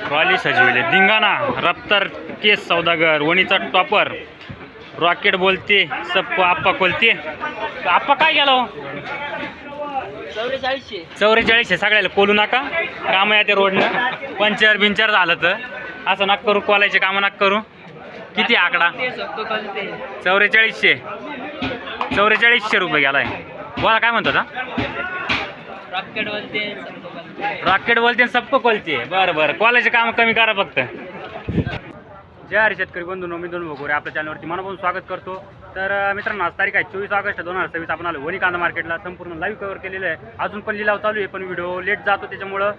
Trolley सजविले, धिंगाणा, रफ्तार केस सौदागर, वणीचा topper, rocket बोलते, सप्पू आप्पा कोलते. आप्पा काय गेलो? 4400. सगळ्याला कोलू नका, कामं या त्या रोडनं. पंचर बिंचर झालं तर असं नका करू, कॉलायचे कामं नका करू. किती आकडा? 4400. 4400 रुपये गेलाय. बोला काय म्हणतो आता? रॉकेट बोलते सबको कोलते. बरं बरं, कॉलेजचे काम कमी करा फक्त. जय हरी शेतकरी बंधूंनो, मी दोन भोगोरे आपल्या चॅनलवरती मनापासून स्वागत करतो. तर मित्रांनो, आज तारीख आहे 24 ऑगस्ट 2026. आपण आलो वणी कांदा मार्केटला. संपूर्ण लाईव्ह कव्हर केलेलं आहे. अजून पण लिलाव चालू आहे, पण व्हिडिओ लेट जातो त्याच्यामुळं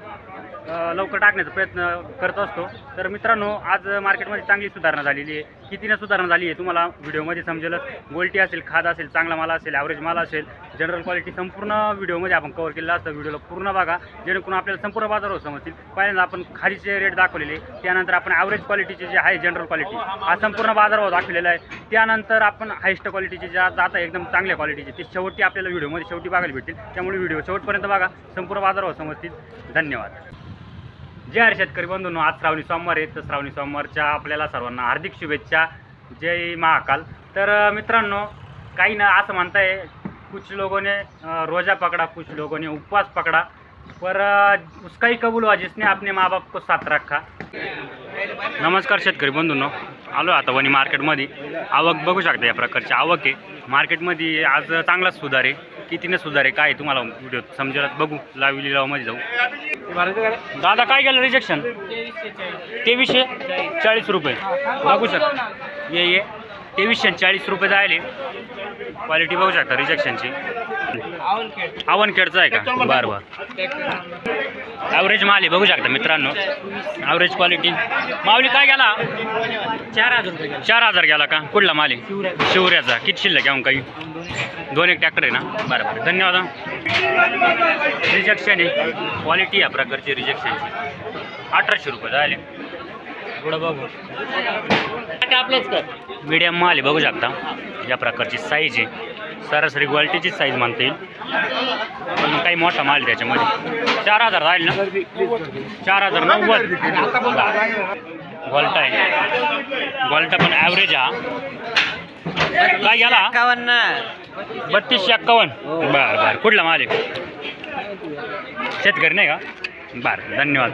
लवकर टाकण्याचा प्रयत्न करत असतो. तर मित्रांनो, आज मार्केटमध्ये चांगली सुधारणा झालेली आहे. कितीनं सुधारणा झाली आहे तुम्हाला व्हिडिओमध्ये समजेल. गोल्टी असेल, खाद असेल, चांगला माल असेल, ॲव्हरेज माल असेल, जनरल क्वालिटी संपूर्ण व्हिडिओमध्ये आपण कव्हर केलेलं असतं. व्हिडिओला पूर्ण बघा, जेणेकरून आपल्याला संपूर्ण बाजारावर समजतील. पहिल्यांदा आपण खादीचे रेट दाखवलेले, त्यानंतर आपण ॲव्हरेज क्वालिटीचे जे आहे जनरल क्वालिटी हा संपूर्ण बाजारावर दाखवलेला आहे. त्यानंतर आपण हायस्ट क्वालिटीचे ज्या जात आहे एकदम चांगल्या क्वालिटीचे ते शेवटी आपल्याला व्हिडिओमध्ये शेवटी बघायला भेटतील. त्यामुळे व्हिडिओ शेवटपर्यंत बघा, संपूर्ण बाजारावर समजतील. धन्यवाद. जय हरी शेतकरी बंधूंनो, आज श्रावणी सोमवार आहे. तर श्रावणी सोमवारच्या आपल्याला सर्वांना हार्दिक शुभेच्छा. जय महाकाल. तर मित्रांनो, काही ना असं म्हणताय, कुछ लोगों ने रोज़ा पकड़ा, कुछ लोगों ने उपवास पकड़ा, पर उसका ही कबूल हुआ जिसने अपने माँ बाप को साथ रखा. नमस्कार शेतकरी बंधूंनो, आलो आता वणी मार्केटमध्ये. आवक बघू शकता, या प्रकारची आवक आहे मार्केटमध्ये. आज चांगलाच सुधार आहे. कितीने सुधार आहे काय तुम्हाला व्हिडिओ समजेल. बघू लावी लिलावमध्ये जाऊ. दादा काय गेलं रिजेक्शन? 2340 रुपये. बघू शकता, ये 2340 रुपये जायले. क्वालिटी बघू शकता रिजेक्शनची. आवनखेडचा आहे का? बरं बरं. ॲव्हरेज माल आहे बघू शकता मित्रांनो. Average quality. माऊली काय गेला? 4000 रुपये. 4000 गेला का? कुठला माल आहे? शिवऱ्याचा. किती शिल्लक आहे काही? 2-1 ट्रॅक्टर आहे ना? बरं बरं, धन्यवाद. रिजेक्शन आहे, क्वालिटी या प्रकारची रिजेक्शनची. 1800 रुपये झाले. थोडं बघू, आपलंच कर. मीडियम माल आहे बघू शकता. या प्रकारची साईज आहे, सरासरी क्वालिटीची साईज म्हणता येईल. पण काही मोठा माल त्याच्यामध्ये. 4000 राहील ना? 4090. गोल्टा आहे, गोल्टा पण ॲव्हरेज हा. काय गेला? 3251. बरं बरं, कुठला माल आहे? शेतकरी नाही का? बरं, धन्यवाद.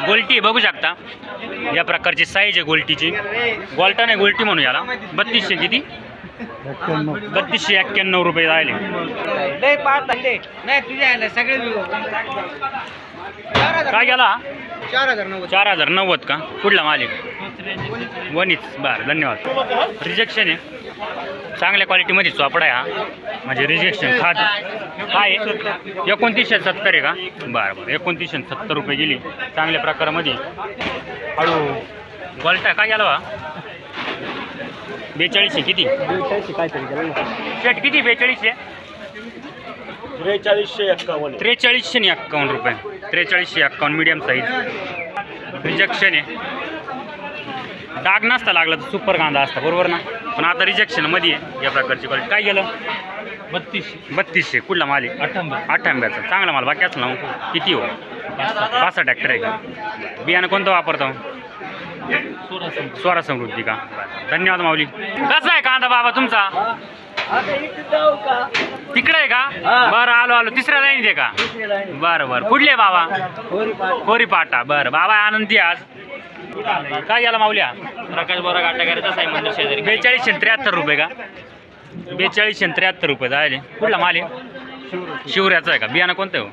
गोल्टी बघू शकता, या प्रकारची साईज आहे गोल्टीची. गोल्टा नाही, गोल्टी म्हणू याला. 3200 किती? 3291 रुपये राहिले. काय गेला? 4090 का? कुठला माल आहे? वणीच. बरं, धन्यवाद. रिजेक्शन आहे, चांगल्या क्वालिटीमध्ये चोपडा आहे हा. म्हणजे रिजेक्शन खाद काय आहे? 2970 आहे का? बरं बरं, 2970 रुपये गेली. चांगल्या प्रकारामध्ये हळू. गोल्टा काय गेला बा? 4200 किती? 4200 काहीतरी गेलं शेट. किती? 4200. 4351. 4351 रुपये. 4351 मीडियम साईज. रिजेक्शन आहे. डाग नसता लागला तर सुपर कांदा असता, बरोबर ना? पण आता रिजेक्शनमध्ये आहे या प्रकारची क्वालिटी. काय गेलं? 3200. कुठला माल आहे? 8 चांगला माल. बाकी असला ना किती हो? 5 ट्रॅक्टर आहे का? बियाणं कोणतं वापरतो? स्वरा समृद्धी का? धन्यवाद माऊली. कसा आहे कांदा बाबा तुमचा? तिकडे आहे का? बरं, आलो. तिसऱ्या लाईन आहे का? बरं बरं. कुठले बाबा? कोरी पाटा. बरं, बाबा आनंदी आज. काय गेला माऊल्या? प्रकाश बोरा गाठागारीचा साई मंदिर शेजारी. 4273 रुपये का? 4273 रुपये जायले. कुठला माल आहे? शिवऱ्याचा आहे का? बियाणं कोणतं हो?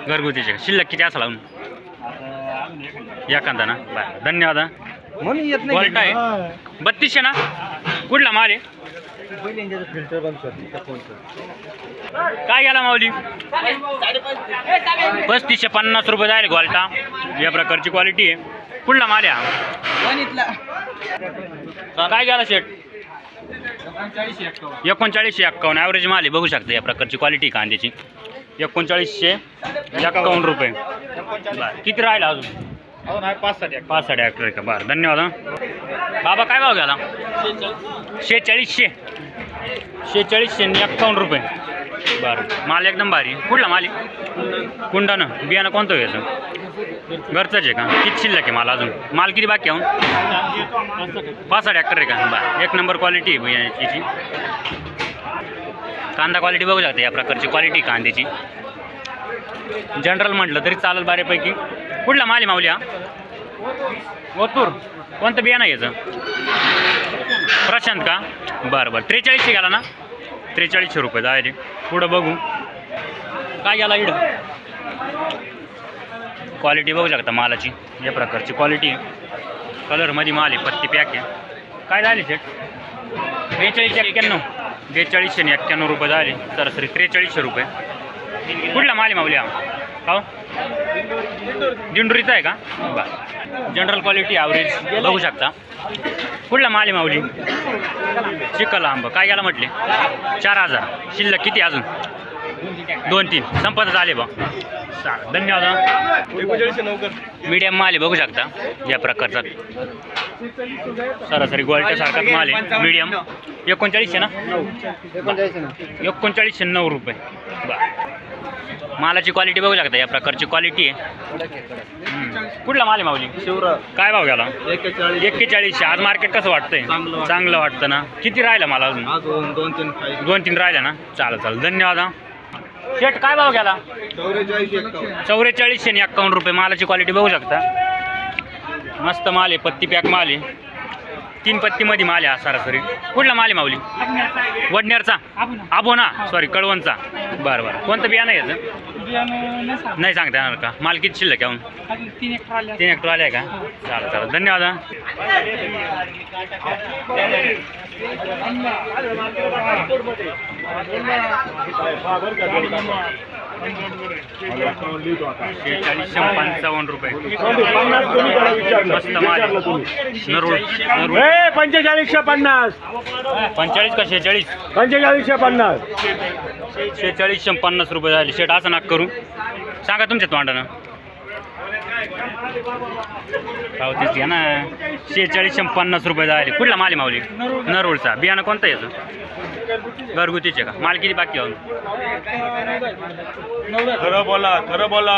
घरगुतीचे. शिल्लक किती असं लावून? एखादा ना? बरं, धन्यवाद. गोल्टा आहे 3200 ना? कुठला माल आहे? काय गेला माऊली? 3550 रुपये जायले. गोल्टा या प्रकारची क्वालिटी आहे. कुठला माल आहे? काय गेला शेट? 3951 ॲव्हरेज माल आहे बघू शकता. या प्रकारची क्वालिटी कांद्याची. 3951 रुपये. किती राहिला अजून? 5 ट्रॅक्टर आहे का? बरं, धन्यवाद. बाबा काय भाव गेला? 4651 रुपये. बरं, माल एकदम भारी. कुठला माल आहे? कुंडानं. बियाणं कोणतं आहे याचं? घरचंच आहे का? किती शिल्लक आहे माल अजून? माल किती बाकी आहे? 5-6 ट्रॅक्टर आहे का? बरं, एक नंबर क्वालिटी आहे बियाण्याची. कांदा क्वालिटी बघू शकता, या प्रकारची क्वालिटी कांद्याची. जनरल म्हटलं तरी चालेल बऱ्यापैकी. कुठला माल आहे माऊली हा? ओतूर. कोणतं बियाणं आहे याचं? प्रशांत का? बरं बरं, 4300 गेला ना? 4300 रुपये जायचे. पुढं बघू काय गेला इकडं. क्वालिटी बघू शकता मालाची, या प्रकारची क्वालिटी आहे. कलरमध्ये माल आहे, पत्ती पॅक आहे. काय झाली सेट? 4291. 4291 रुपये झाले सरासरी. 4300 रुपये. कुठला माल आहे माऊली हा? का दिंडुरीचा आहे का? बरं, जनरल क्वालिटी ॲव्हरेज बघू शकता. कुठला माल आहे माऊली? चिखल आंबा. काय गेला म्हटले? 4000. शिल्लक किती अजून? 2-3 संपतच आले बा. चालेल, धन्यवाद. मीडियम माल आहे बघू शकता, या प्रकारचा सरासरी गोल्ट्यासारखाच माल आहे. मीडियम 3900 ना? 3909 रुपये. बरं, मालाची क्वालिटी बघू शकता, या प्रकारची क्वालिटी आहे. कुठला माल आहे माऊली? काय भाव गेला? 4100. आज मार्केट कसं वाटतंय? चांगलं वाटतं ना? किती राहिलं मला अजून? 2-3 राहिलं ना? चालेल, धन्यवाद. शेट काय भाव गेला? 4451 रुपये. मालाची क्वालिटी बघू शकता, मस्त माल आहे, पत्ती पॅक माल आहे. 3 पत्तीमध्ये माल आहे सरासरी. कुठला माल आहे माऊली? वडनेरचा. आबोना, सॉरी, कळवणचा. बरं, कोणतं बियाणं आहे याचं? नाही सांगता येणार का? माल किती शिल्लक आहे? 3 हेक्टर आले आहे का? चालेल, धन्यवाद. शेहेचाळीसशे 55 रुपये. मस्त माल नरूळ. 4550. 45 का 46? 4550. 4650 रुपये झाले. शेट असं नाक करू सांगा तुमच्या तोंडानं. पावतीच घ्या ना. 4650 रुपये झाले. कुठला माल आहे माऊली? नरूळचा. बियाणं कोणतं याचं? घरगुतीचे का? माल किती बाकी आहे? खरं बोला.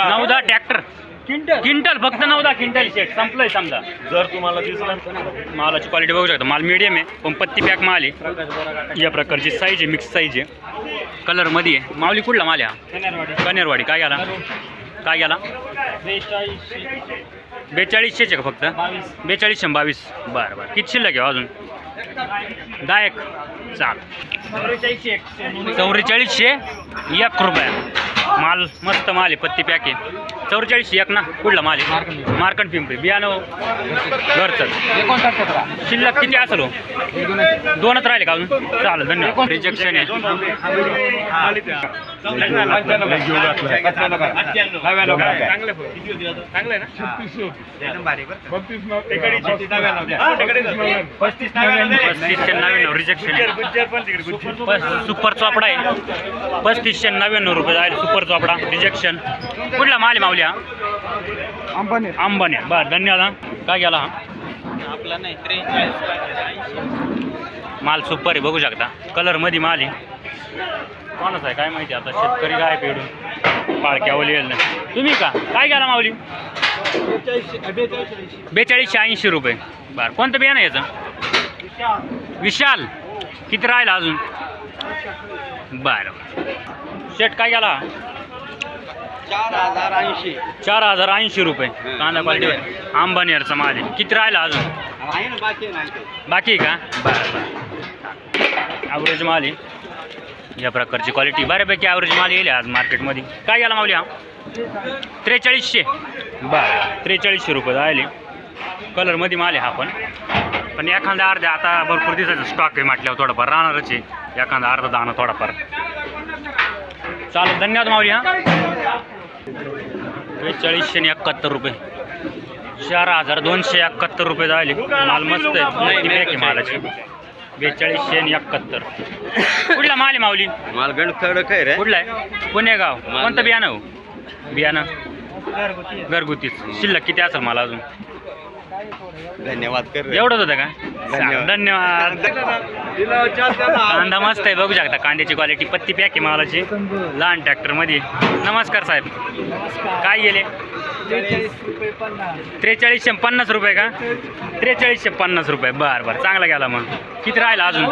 9-10 ट्रॅक्टर. क्विंटल फक्त 9-10 क्विंटल. शेट संपलंय समजा. जर तुम्हाला दिसलं, मालाची क्वालिटी बघू शकता. माल मीडियम आहे, पण पत्ती पॅक माल आहे. या प्रकारची साईज आहे, मिक्स साईज आहे. कलरमध्ये आहे. माऊली कुठला माल आहे हा? कनेरवाडी. काय गेला? 4200 का फक्त? 4222. बरं, किती शिल्लक आहे अजून? 10. चाल, 4401 रुपये. माल मस्त माल आहे, पत्ती पॅक आहे. 4401 ना? कुठला माल आहे? मार्कंड पिंपरी. बियाणं घरचं. शिल्लक किती असेल हो? 2च राहिले का अजून? चालेल, धन्यवाद. रिजेक्शन आहे. रिजेक्शन. सुपर चोपडा आहे. 3599 रुपये जाईल. सुपर चोपडा रिजेक्शन. कुठला माल आहे माऊली हा? अंबाने. बरं, धन्यवाद. काय गेला हा? आपला नाही. माल सुपर आहे बघू शकता. कलरमध्ये माल आहे. कोणाच आहे काय माहिती आता. शेतकरी काय पेडून पाळक्यावली तुम्ही का? काय गेला माऊली? 4280 रुपये. बरं, कोणतं बियाणं आहे याचं? विशाल. किती राहिला अजून? बरं, शेट काय गेला? 4080 रुपये. कांदा क्वालिटी अंबानेरचा माल आहे. किती राहिला अजून? बाकी का? बरं, ॲव्हरेज माल आहे. या प्रकारची क्वालिटी बऱ्यापैकी ॲव्हरेज माल येईल आज मार्केटमध्ये. काय गेला माऊली हा? 4300. बरं, 4300 रुपये राहिले. कलरमध्ये माल आहे हा पण एखादा अर्ध्या आता भरपूर दिवसाचा स्टॉक आहे म्हटल्यावर थोडंफार राहणारच आहे. एखादा अर्धा दाणा थोडाफार. चालेल, धन्यवाद माऊली. हा 4271 रुपये. 4271 रुपये झाले. माल मस्त आहे, मालाची. 4271. कुठला माल आहे माऊली? माल गणखड काय रे? कुठला आहे? पुणेगाव. कोणतं बियाणं हो? बियाणं घरगुतीच. शिल्लक किती असेल मला अजून? धन्यवाद कर रे. एवढंच होतं का धन्यवाद. धन्यवाद. कांदा मस्त आहे बघू शकता. कांद्याची क्वालिटी पत्ती पॅक आहे मालाची लहान ट्रॅक्टरमध्ये. नमस्कार साहेब. काय गेले 4350 रुपये का 4350 रुपये. बरं बरं चांगला गेला मग. किती राहिला अजून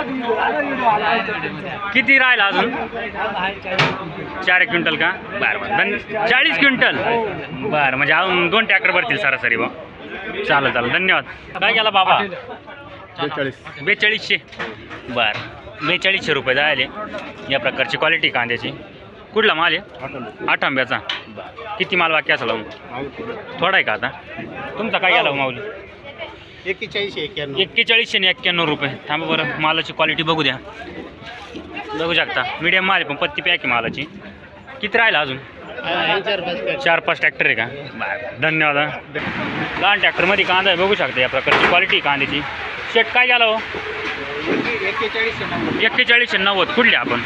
किती राहिला अजून 4 क्विंटल का. बरं बरं 40 क्विंटल. बरं म्हणजे अजून 2 ट्रॅक्टर भरतील सरासरी बा. चालेल चालेल धन्यवाद. काय केला बाबा 4200. बरं 4200 रुपये जायले. या प्रकारची क्वालिटी कांद्याची. कुठला माल आहे 8 आंब्याचा. किती माल बाकी असेल मग थोडा आहे का आता तुमचा. काय गेला माऊली 4191 आणि 91 रुपये. थांबा बरं मालाची क्वालिटी बघू द्या. बघू शकता मीडियम माल आहे पण पत्ती पॅक आहे मालाची. किती राहिला अजून 4-5 ट्रॅक्टर आहे का. बरं धन्यवाद. लहान ट्रॅक्टरमध्ये कांदा आहे बघू शकता. या प्रकारची क्वालिटी कांद्याची. शेट काय गेला हो 4190. कुठले आपण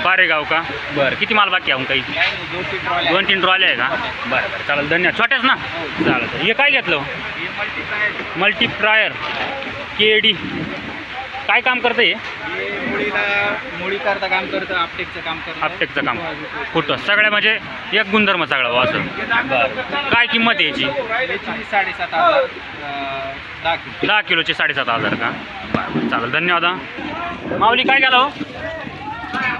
पारेगाव का. बरं किती माल बाकी आहे काही 2-3 ट्रॉले आहे का. बरं बरं चालेल धन्यवाद. छोट्याच ना चालेल. हे काय घेतलं मल्टीप्रायर KD. काय काम करतं हे मुळी करता काम करतं. आपटेकचं काम कुठं सगळ्या म्हणजे एक गुणधर्म सगळा भाऊ असं. बरं काय किंमत आहे याची 7,500 10 किलोचे 7,500 का. बरं चालेल धन्यवाद. माऊली काय गेला हो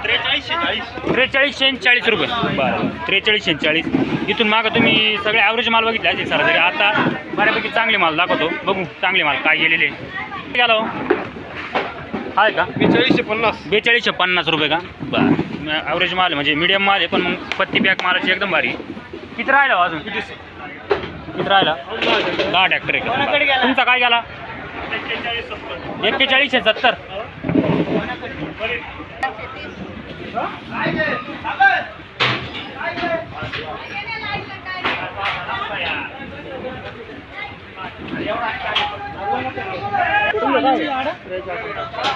4340 रुपये. बरं 4340. इथून मागं तुम्ही सगळे ॲव्हरेज माल बघितले असेल सर. तरी आता बऱ्यापैकी चांगले माल दाखवतो बघू. चांगले माल काय गेलेले गेला हो आहे का 4250 रुपये का. बरं ॲव्हरेज माल म्हणजे मीडियम माल आहे पण मग पत्ती पॅक मालाची एकदम भारी. किती राहिला हो अजून किती राहिला 10 ट्रॅक्टर आहे का. तुमचा काय गेला 4170.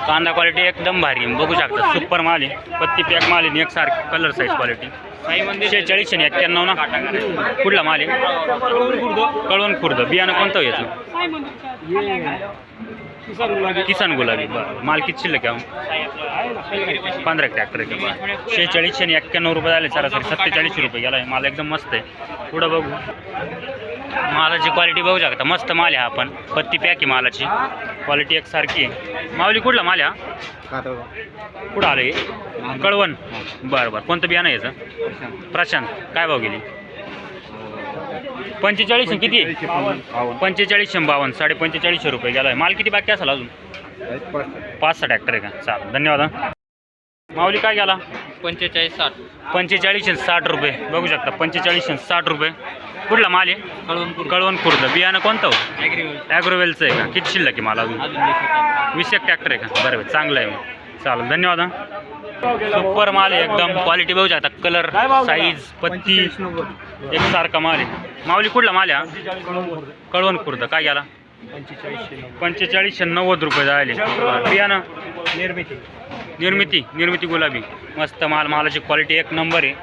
कांदा क्वालिटी एकदम भारी बघू शकता. सुपर माल आहे पत्ती पॅक माल आहे. एक सारखी कलर साईज क्वालिटी. 46 आणि 91 ना. कुठला माल आहे कळवण खुर्द. बियाणं कोणतं याचं किसान गुलाबी. बरं माल किती शिल्लक आहे 15 ट्रॅक्टर आहे का. 46 आणि 91 रुपये झाले सरासरी. 47 रुपये गेला आहे माल. एकदम मस्त आहे. पुढं बघू मालाची क्वालिटी बघू शकता. मस्त माल आहे. आपण पत्ती पॅक आहे मालाची क्वालिटी एकसारखी आहे. माऊली कुठला माल आहे कुठं आलं हे कळवण. बरं बरं कोणतं बियाणं आहे याचं प्रशांत. काय भाव गेली 45 किती 4552 4500 रुपये गेला आहे माल. किती बाकी असेल अजून 5-6 ट्रॅक्टर आहे का. चालेल धन्यवाद. माऊली काय गेला 45-60 रुपये बघू शकता. 45-60 रुपये. कुठला माल आहे कळवण खुर्द. बियाणं कोणतं हो ॲग्रोवेलचं आहे का. किती शिल्लक आहे माल अजून 20 ट्रॅक्टर आहे का. बरं चांगलं आहे मग. चालेल धन्यवाद. सुपर माल आहे एकदम. क्वालिटी बघू शकता. कलर साईज पत्ती एकसारखा माल आहे. माऊली कुठला माल आहे कळवण खुर्द. काय गेला 4590 रुपये जायले. बियाणं निर्मिती गुलाबी. मस्त माल. मालाची क्वालिटी एक नंबर आहे.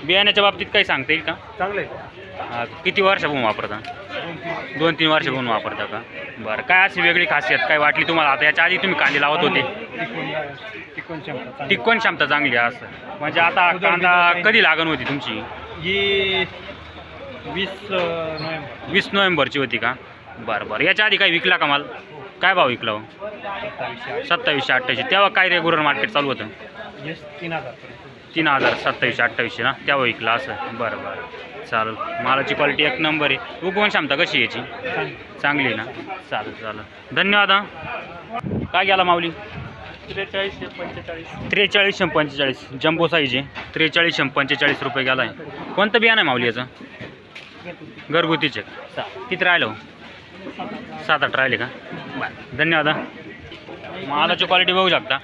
बियाण्याच्या बाबतीत काही सांगता येईल का चांगले किती वर्षापासून वापरता 2-3 वर्षापासून वापरता का. बरं काय अशी वेगळी खासियत काय वाटली तुम्हाला. आता याच्या आधी तुम्ही कांदे लावत होते टिकवण क्षमता चांगली आहे असं. म्हणजे आता कांदा कधी लागण होती तुमची 20 नोव्हेंबरची होती का. बरं बरं याच्या आधी काही विकला का माल. काय भाव विकला हो 2700-2800. तेव्हा काय रेग्युलर मार्केट चालू होतं 3000 2700-2800 ना तेव्हा विकला असं. बरं बरं चालेल. मालाची क्वालिटी एक नंबर आहे. उगवण क्षमता कशी याची चांगली आहे ना. चालेल धन्यवाद. काय गेला माऊली 4345 जम्बो साईज आहे. 4345 रुपये गेला आहे. कोणतं बियाणं आहे माऊली याचं घरगुतीचे. किती राहिलं 7-8 राहिले का. बरं धन्यवाद. मालाची क्वालिटी बघू शकता.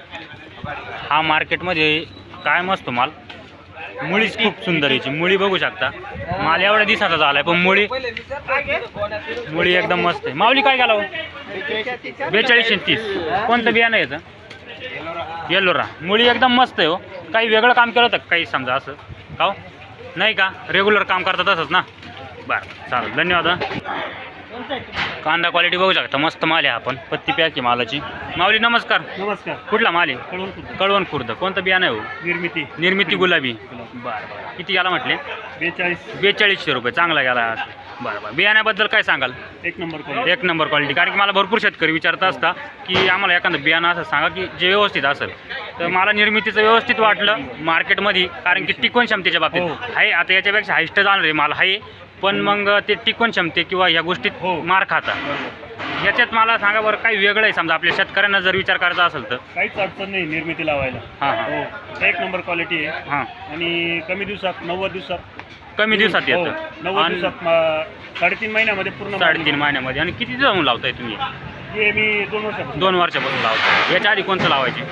हा मार्केटमध्ये काय मस्त माल. मुळीच खूप सुंदर याची. मुळी बघू शकता. माल एवढ्या दिवसाचा झाला आहे पण मुळी एकदम मस्त आहे. माऊली काय गेला 4230. कोणतं बियाणं आहे याचं येलोरा. मुळी एकदम मस्त आहे हो. काही वेगळं काम केलं तर काही समजा असं का नाही का रेग्युलर काम करतात तसंच ना बरं चालेल धन्यवाद कांदा क्वालिटी बघू शकता मस्त माल आहे आपण पत्ती पॅक आहे मालाची माऊली नमस्कार नमस्कार कुठला माल आहे कळवण खुर्द कोणतं बियाणं आहे हो निर्मिती निर्मिती गुलाबी बरं बरं किती गेला म्हटले 4200 रुपये चांगला गेला बरं बरं बियाण्याबद्दल काय सांगाल एक नंबर एक नंबर क्वालिटी कारण की मला भरपूर शेतकरी विचारत असता की आम्हाला एखादं बियाणं असं सांगा की जे व्यवस्थित असेल तर मला निर्मितीचं व्यवस्थित वाटलं मार्केटमध्ये कारण की टिकवण क्षमतेच्या बाबतीत आहे आता याच्यापेक्षा हायस्ट जाणार आहे माल आहे पण मग ते टिकवण क्षमते किंवा ह्या गोष्टीत मार खाता याच्यात मला सांगा बरं काही वेगळं आहे समजा आपल्या शेतकऱ्यांना जर विचार करायचा असेल तर काहीच अडचण नाही निर्मिती लावायला हां हां हो एक नंबर क्वालिटी आहे हां आणि कमी दिवसात 90 दिवसात कमी दिवसात हो, येतं 90 आणि दिवसात 3.5 महिन्यामध्ये पूर्ण 3.5 महिन्यामध्ये आणि किती जाऊन लावताय तुम्ही हे मी 2 वर्षापासून 2 वर्षापासून लावताय याच्या आधी कोणतं लावायचे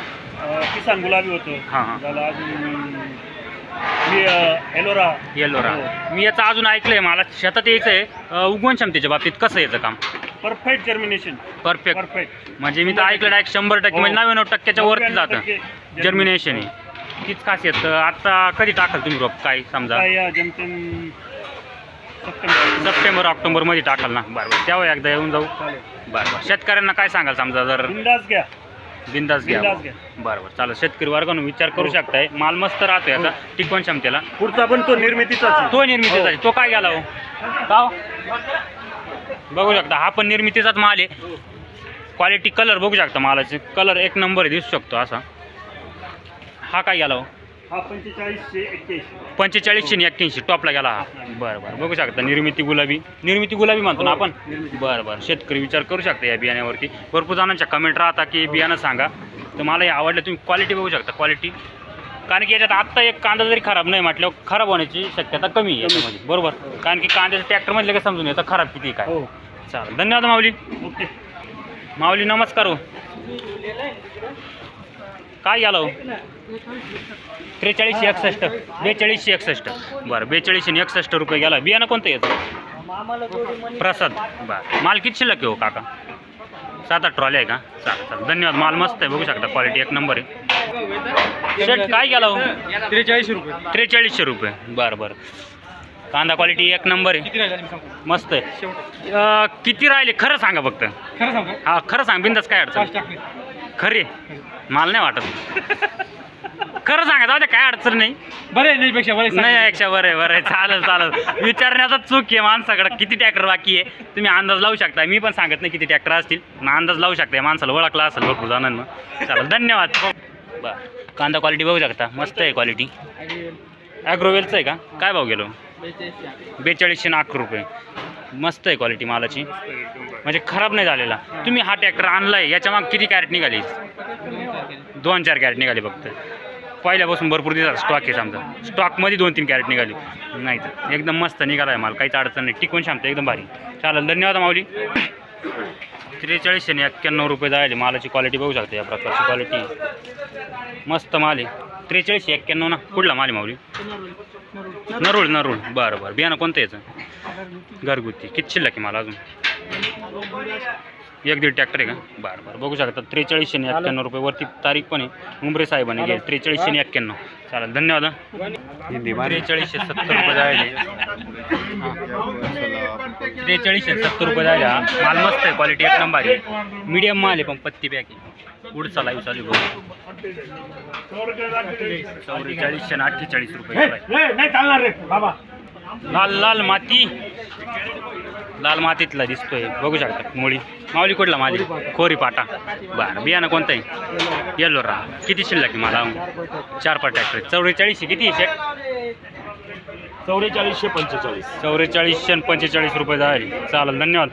किसान गुलाबी होतं हां हां झालं अजून मी एलोरा येल्लोरा मी याचं अजून ऐकलंय मला शेतात यायचं आहे उगवण क्षमतेच्या बाबतीत कसं याचं काम परफेक्ट जर्मिनेशन परफेक्ट परफेक्ट म्हणजे मी तर ऐकलं डायरेक्ट 100% म्हणजे 99% वरती जातं जर्मिनेशन आहे तीच खासियत आता कधी टाकाल तुम्ही रोप काय समजा जमतेन सप्टेंबर ऑक्टोबरमध्ये टाकाल ना बरं तेव्हा एकदा येऊन जाऊ बरं शेतकऱ्यांना काय सांगाल समजा जर बिंदास घ्या बिंदास घ्या बिंदास घ्या बरोबर चालेल शेतकरी वर्गानं विचार करू शकताय माल मस्त राहतोय आता टिकवण क्षमतेला पुढचा पण तो निर्मितीचाच तो निर्मितीचा आहे. तो काय गेला हो का हो? बघू शकता हा पण निर्मितीचाच माल आहे क्वालिटी कलर बघू शकता मालाचे कलर एक नंबर आहे दिसू शकतो असा हा काय गेला हो हा 4581 45 आणि 81 टॉपला गेला हा बरं बरं बघू शकता निर्मिती गुलाबी म्हणतो ना आपण बरं बरं शेतकरी विचार करू शकता या बियाण्यावरती भरपूर जणांच्या कमेंट राहता की बियाणं सांगा तर मला हे आवडलं तुम्ही क्वालिटी बघू शकता क्वालिटी कारण की याच्यात आत्ता एक कांदा जरी खराब नाही म्हटल्यावर खराब होण्याची शक्यता कमी आहे याच्यामध्ये बरोबर कारण की कांद्याचं ट्रॅक्टरमध्ये लगेच समजून येतं खराब किती काय हो चालेल धन्यवाद माऊली ओके माऊली नमस्कार हो काय गेला हो 4361 4261 बरं 4261 रुपये गेला बियाणं कोणतं याचं प्रसाद बरं माल किती शिल्लक आहे हो काका 7-8 ट्रॉली आहे का चालेल धन्यवाद माल मस्त आहे बघू शकता क्वालिटी एक नंबर आहे शर्ट काय गेला हो 4300 रुपये बरं बरं कांदा क्वालिटी एक नंबर आहे मस्त आहे किती राहिले खरं सांगा फक्त हा खरं सांग बिंदास काय अडचण खरे माल नाही वाटत खरं सांगा जाऊ काय अडचण नाही नाही यापेक्षा बरं आहे चालेल विचारण्याचा चूक आहे माणसाकडे किती ट्रॅक्टर बाकी आहे तुम्ही अंदाज लावू शकता मी पण सांगत नाही किती ट्रॅक्टर असतील ना अंदाज लावू शकता माणसाला ओळखला असेल भरपूर जणांना चालेल धन्यवाद बरं कांदा क्वालिटी बघू शकता मस्त आहे क्वालिटी ॲग्रोवेलचं आहे का काय भाव गेलो 4211 रुपये मस्त आहे क्वालिटी मालाची म्हणजे खराब नाही झालेला तुम्ही हा ट्रॅक्टर आणलाय याच्या माग किती कॅरेट निघाली 2-4 कॅरेट निघाली फक्त पहिल्यापासून भरपूर दिवसात स्टॉक आहे समजा स्टॉकमध्ये 2-3 कॅरेट निघाली नाही तर एकदम मस्त निघाला आहे माल काहीच अडचण नाही टिकवून शांत एकदम भारी चालेल धन्यवाद माऊली 4391 रुपये जायले मालाची क्वालिटी बघू शकता या प्रकारची क्वालिटी मस्त माल आहे 4391 ना कुठला माल आहे माऊली नरूळ बरं बियाणं कोणतं याचं घरगुती किती शिल्लक आहे मला अजून 1-1.5 ट्रॅक्टर आहे का बरं बघू शकता 4391 रुपये वरती तारीख पण आहे मुंबरे साहेबांनी गेली 4391 चालेल धन्यवाद 4370 रुपये जायले 4370 रुपये जायले हा माल मस्त आहे क्वालिटी एक नंबर आहे मीडियम माल आहे पण पत्ती पॅक आहे पुढचा लाईव्ह चालू बघू 44 आणि 48 रुपये नाही चालणार रे बाबा लाल मातीतला दिसतोय बघू शकता मुळी माऊली कुठला माझी खोरी पाटा बरं बियाणं कोणतं आहे येल्लोरा किती शिल्लक आहे मला 4-5 ट्रॅक्टर 44 किती शेट 4445 44 आणि 45 रुपये जाईल चालेल धन्यवाद